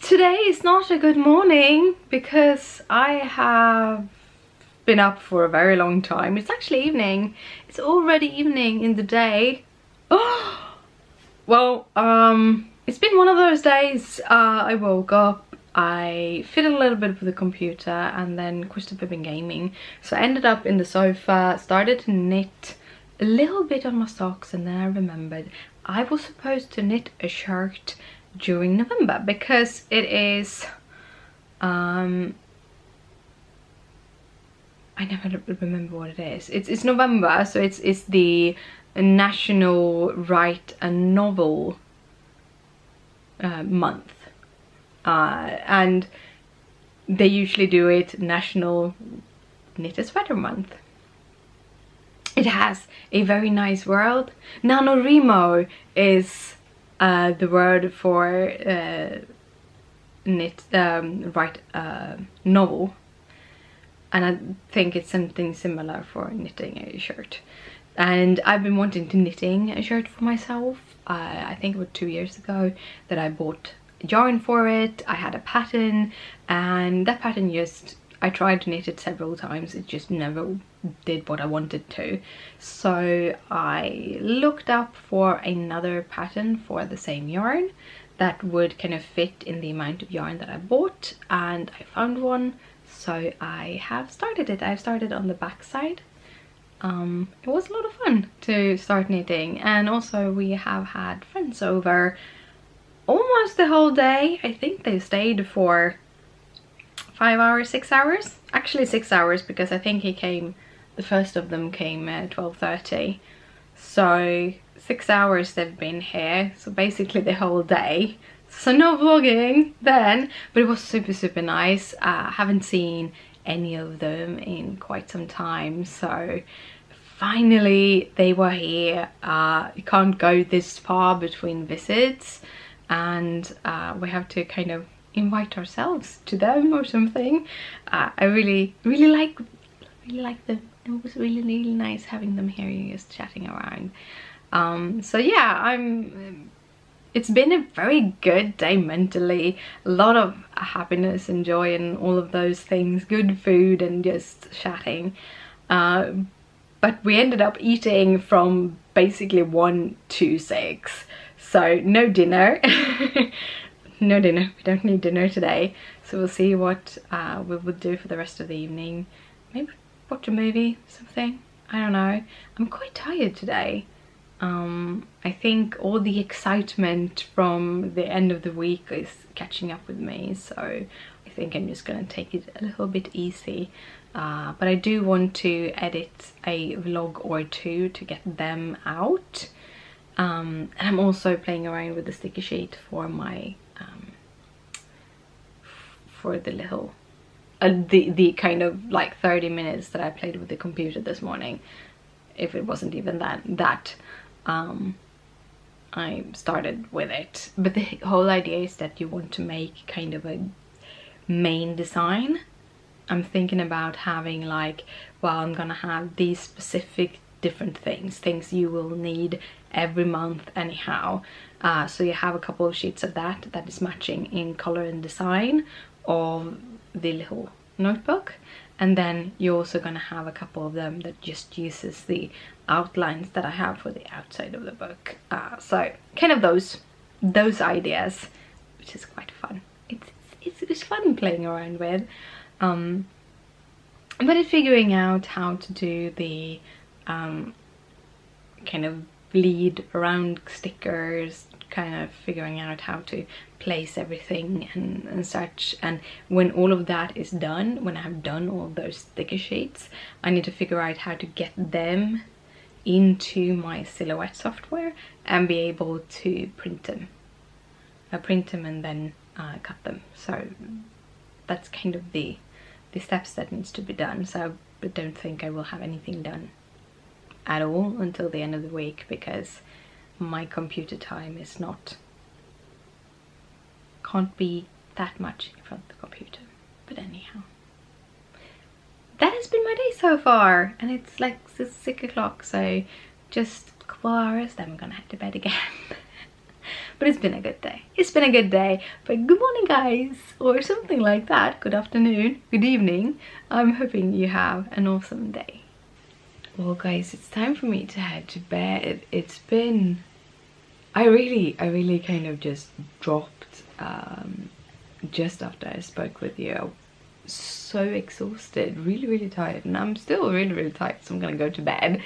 Today is not a good morning because I have been up for a very long time. It's actually evening. It's already evening in the day. Oh, well, it's been one of those days. I woke up, I fiddled a little bit with the computer, and then Christopher been gaming. So I ended up in the sofa, started to knit a little bit on my socks, and then I remembered I was supposed to knit a shirt during November because it is I never remember what it is. It's November, so it's the National Write a Novel month, and they usually do it National Knit a Sweater month. It has a very nice word. NaKniSweMo is the word for write a novel, and I think it's something similar for knitting a shirt. And I've been wanting to knitting a shirt for myself. I think about 2 years ago that I bought a yarn for it. I had a pattern, and that pattern I tried to knit it several times. It just never did what I wanted to. So I looked up for another pattern for the same yarn that would kind of fit in the amount of yarn that I bought, and I found one. So I have started it. I've started on the back side. It was a lot of fun to start knitting, and also we have had friends over almost the whole day. I think they stayed for 5 hours, 6 hours, actually 6 hours, because I think the first of them came at 12:30, so 6 hours they've been here, so basically the whole day. So no vlogging then, but it was super nice. Haven't seen any of them in quite some time, so finally they were here. You can't go this far between visits, and we have to kind of invite ourselves to them or something. I really like them. It was really nice having them here, just chatting around. So yeah, it's been a very good day mentally. A lot of happiness and joy and all of those things, good food and just chatting. But we ended up eating from basically 1 to 6, so no dinner. No dinner. We don't need dinner today, so we'll see what we would do for the rest of the evening. Maybe watch a movie, something. I don't know. I'm quite tired today. I think all the excitement from the end of the week is catching up with me, so I think I'm just gonna take it a little bit easy. But I do want to edit a vlog or two to get them out. And I'm also playing around with the sticky sheet for my for the little the kind of like 30 minutes that I played with the computer this morning. If it wasn't even that I started with it. But the whole idea is that you want to make kind of a main design. I'm thinking about having like, well, I'm gonna have these specific different things you will need every month anyhow. So you have a couple of sheets of that is matching in color and design of the little notebook, and then you're also gonna have a couple of them that just uses the outlines that I have for the outside of the book. So kind of those ideas, which is quite fun. It's fun playing around with. But it's figuring out how to do the kind of bleed around stickers, kind of figuring out how to place everything and such. And when all of that is done, when I have done all of those sticker sheets, I need to figure out how to get them into my Silhouette software and be able to print them. Print them and then cut them. So that's kind of the steps that needs to be done. So I don't think I will have anything done at all until the end of the week, because my computer time is can't be that much in front of the computer. But anyhow, that has been my day so far, and it's like 6 o'clock, so just a couple hours, then we're gonna head to bed again. but it's been a good day. It's been a good day. But good morning, guys, or something like that. Good afternoon, good evening. I'm hoping you have an awesome day. Well, guys, it's time for me to head to bed. It's been... I really kind of just dropped just after I spoke with you. So exhausted, really tired, and I'm still really tired, so I'm gonna go to bed.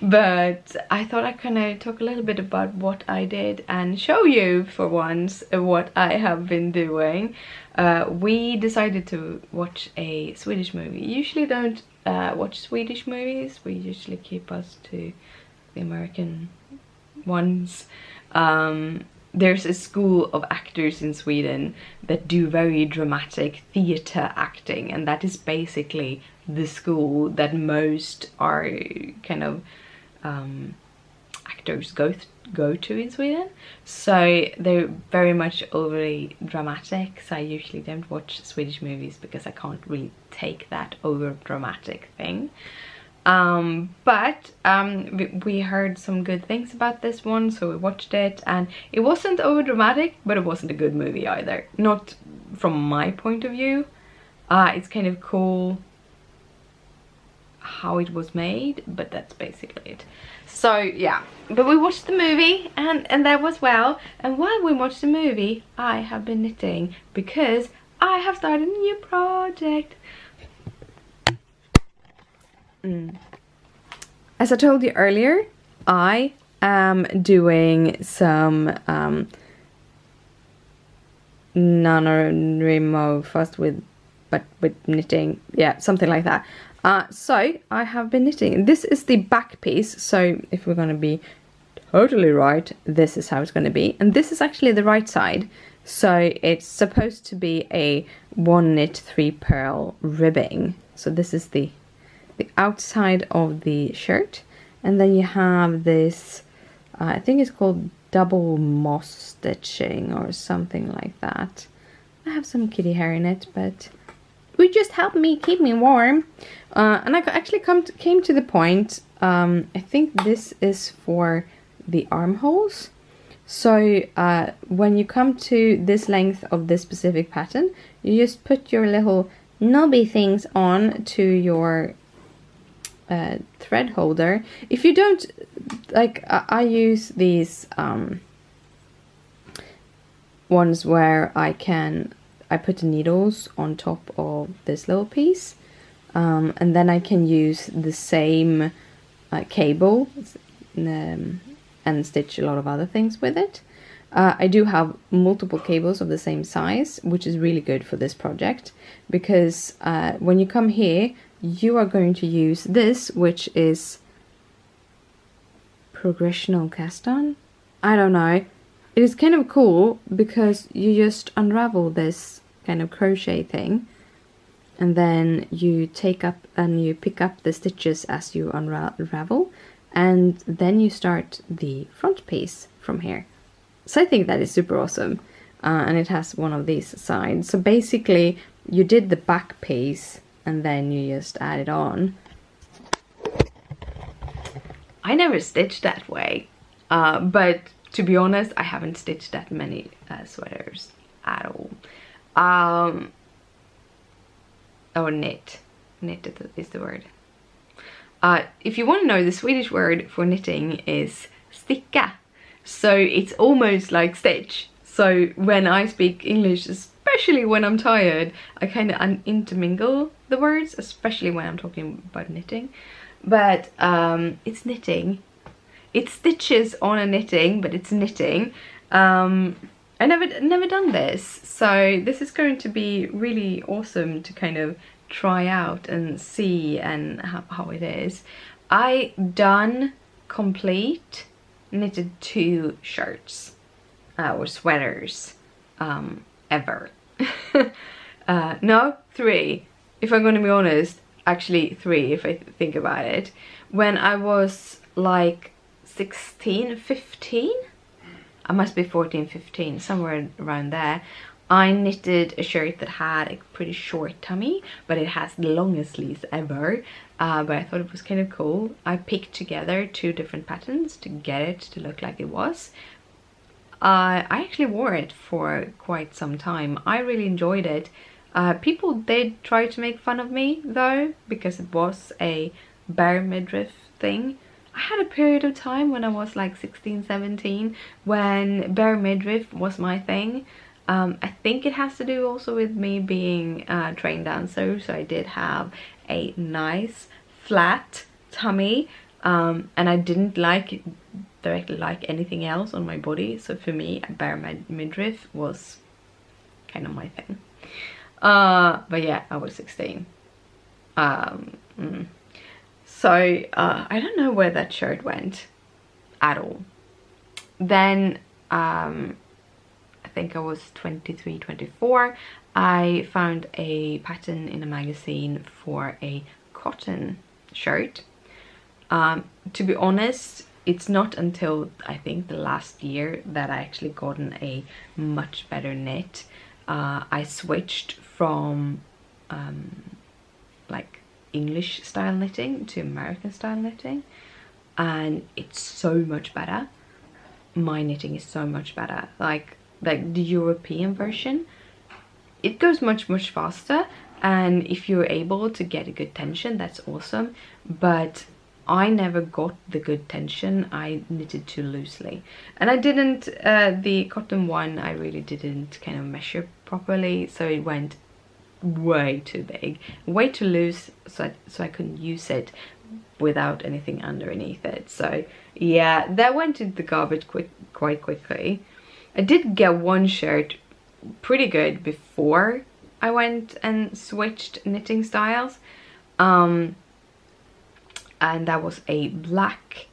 But I thought I'd kind of talk a little bit about what I did and show you for once what I have been doing. We decided to watch a Swedish movie. Usually don't watch Swedish movies, we usually keep us to the American ones. There's a school of actors in Sweden that do very dramatic theatre acting, and that is basically the school that most are kind of actors go to in Sweden. So they're very much overly dramatic, so I usually don't watch Swedish movies because I can't really take that over dramatic thing. But we heard some good things about this one, so we watched it, and it wasn't over dramatic, but it wasn't a good movie either, not from my point of view. It's kind of cool how it was made, but that's basically it. So yeah, but we watched the movie, and that was well. And while we watched the movie, I have been knitting because I have started a new project. As I told you earlier, I am doing some NaKniSweMo fast with knitting, yeah, something like that. So I have been knitting. This is the back piece, so if we're gonna be totally right, this is how it's gonna be, and this is actually the right side. So it's supposed to be a 1 knit 3 purl ribbing. So this is the outside of the shirt, and then you have this I think it's called double moss stitching or something like that. I have some kitty hair in it, but it just helped me keep me warm. And I actually came to the point, I think this is for the armholes. So when you come to this length of this specific pattern, you just put your little knobby things on to your thread holder. If you don't, like, I use these ones where I put the needles on top of this little piece, and then I can use the same cable and stitch a lot of other things with it. I do have multiple cables of the same size, which is really good for this project, because when you come here, you are going to use this, which is progressional cast on. I don't know. It is kind of cool because you just unravel this kind of crochet thing, and then you take up and you pick up the stitches as you unravel, and then you start the front piece from here. So I think that is super awesome. And it has one of these sides. So basically you did the back piece and then you just add it on. I never stitched that way, but to be honest, I haven't stitched that many sweaters at all. Or knit is the word. If you want to know, the Swedish word for knitting is sticka, so it's almost like stitch. So when I speak English, especially when I'm tired, I kind of intermingle the words, especially when I'm talking about knitting. But it's knitting. It's stitches on a knitting, but it's knitting. I never done this, so this is going to be really awesome to kind of try out and see and how it is. I done complete knitted 2 shirts or sweaters ever. No, 3, if I'm going to be honest. Actually 3 if I think about it. When I was like 16, 15, I must be 14, 15, somewhere around there, I knitted a shirt that had a pretty short tummy, but it has the longest sleeves ever. But I thought it was kind of cool. I picked together 2 different patterns to get it to look like it was. I actually wore it for quite some time. I really enjoyed it. People did try to make fun of me though, because it was a bare midriff thing. I had a period of time when I was like 16, 17 when bare midriff was my thing. I think it has to do also with me being a trained dancer, so I did have a nice flat tummy, and I didn't directly like anything else on my body, so for me a bare midriff was kind of my thing. But yeah, I was 16. So I don't know where that shirt went at all. Then I think I was 23, 24. I found a pattern in a magazine for a cotton shirt. To be honest, it's not until I think the last year that I actually gotten a much better knit. I switched from like English style knitting to American style knitting, and it's so much better. My knitting is so much better. Like the European version, it goes much faster, and if you're able to get a good tension, that's awesome. But I never got the good tension. I knitted too loosely, and I didn't the cotton one, I really didn't kind of measure properly, so it went way too big, way too loose, so I couldn't use it without anything underneath it. So yeah, that went into the garbage quite quickly. I did get one shirt pretty good before I went and switched knitting styles, and that was a black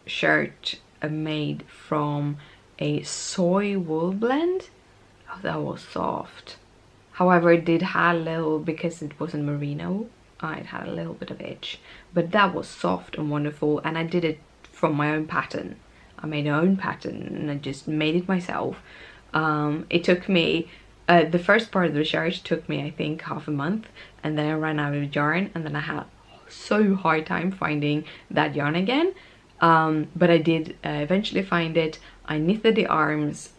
shirt made from a soy wool blend. Oh, that was soft. However, it did have a little, because it wasn't merino, it had a little bit of edge, but that was soft and wonderful, and I did it from my own pattern. I made my own pattern and I just made it myself. It took me, the first part of the shirt took me I think half a month, and then I ran out of yarn, and then I had so hard time finding that yarn again. But I did eventually find it. I knitted the arms,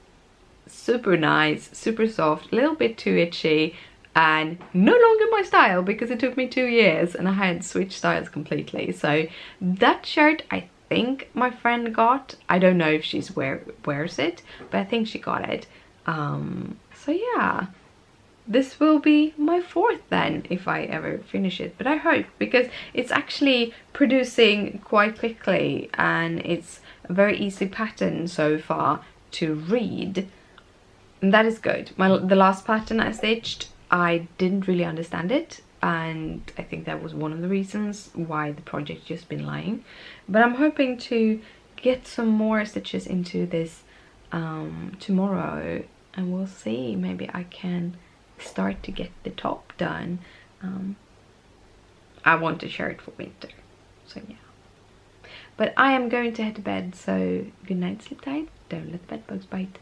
super nice, super soft, a little bit too itchy, and no longer my style because it took me 2 years and I had switched styles completely. So that shirt I think my friend got. I don't know if she's wears it, but I think she got it. So yeah, this will be my 4th then, if I ever finish it, but I hope, because it's actually producing quite quickly and it's a very easy pattern so far to read, and that is good. The last pattern I stitched, I didn't really understand it, and I think that was one of the reasons why the project just been lying. But I'm hoping to get some more stitches into this tomorrow, and we'll see. Maybe I can start to get the top done. I want a shirt for winter, so yeah. But I am going to head to bed, so good night, sleep tight, don't let the bed bugs bite.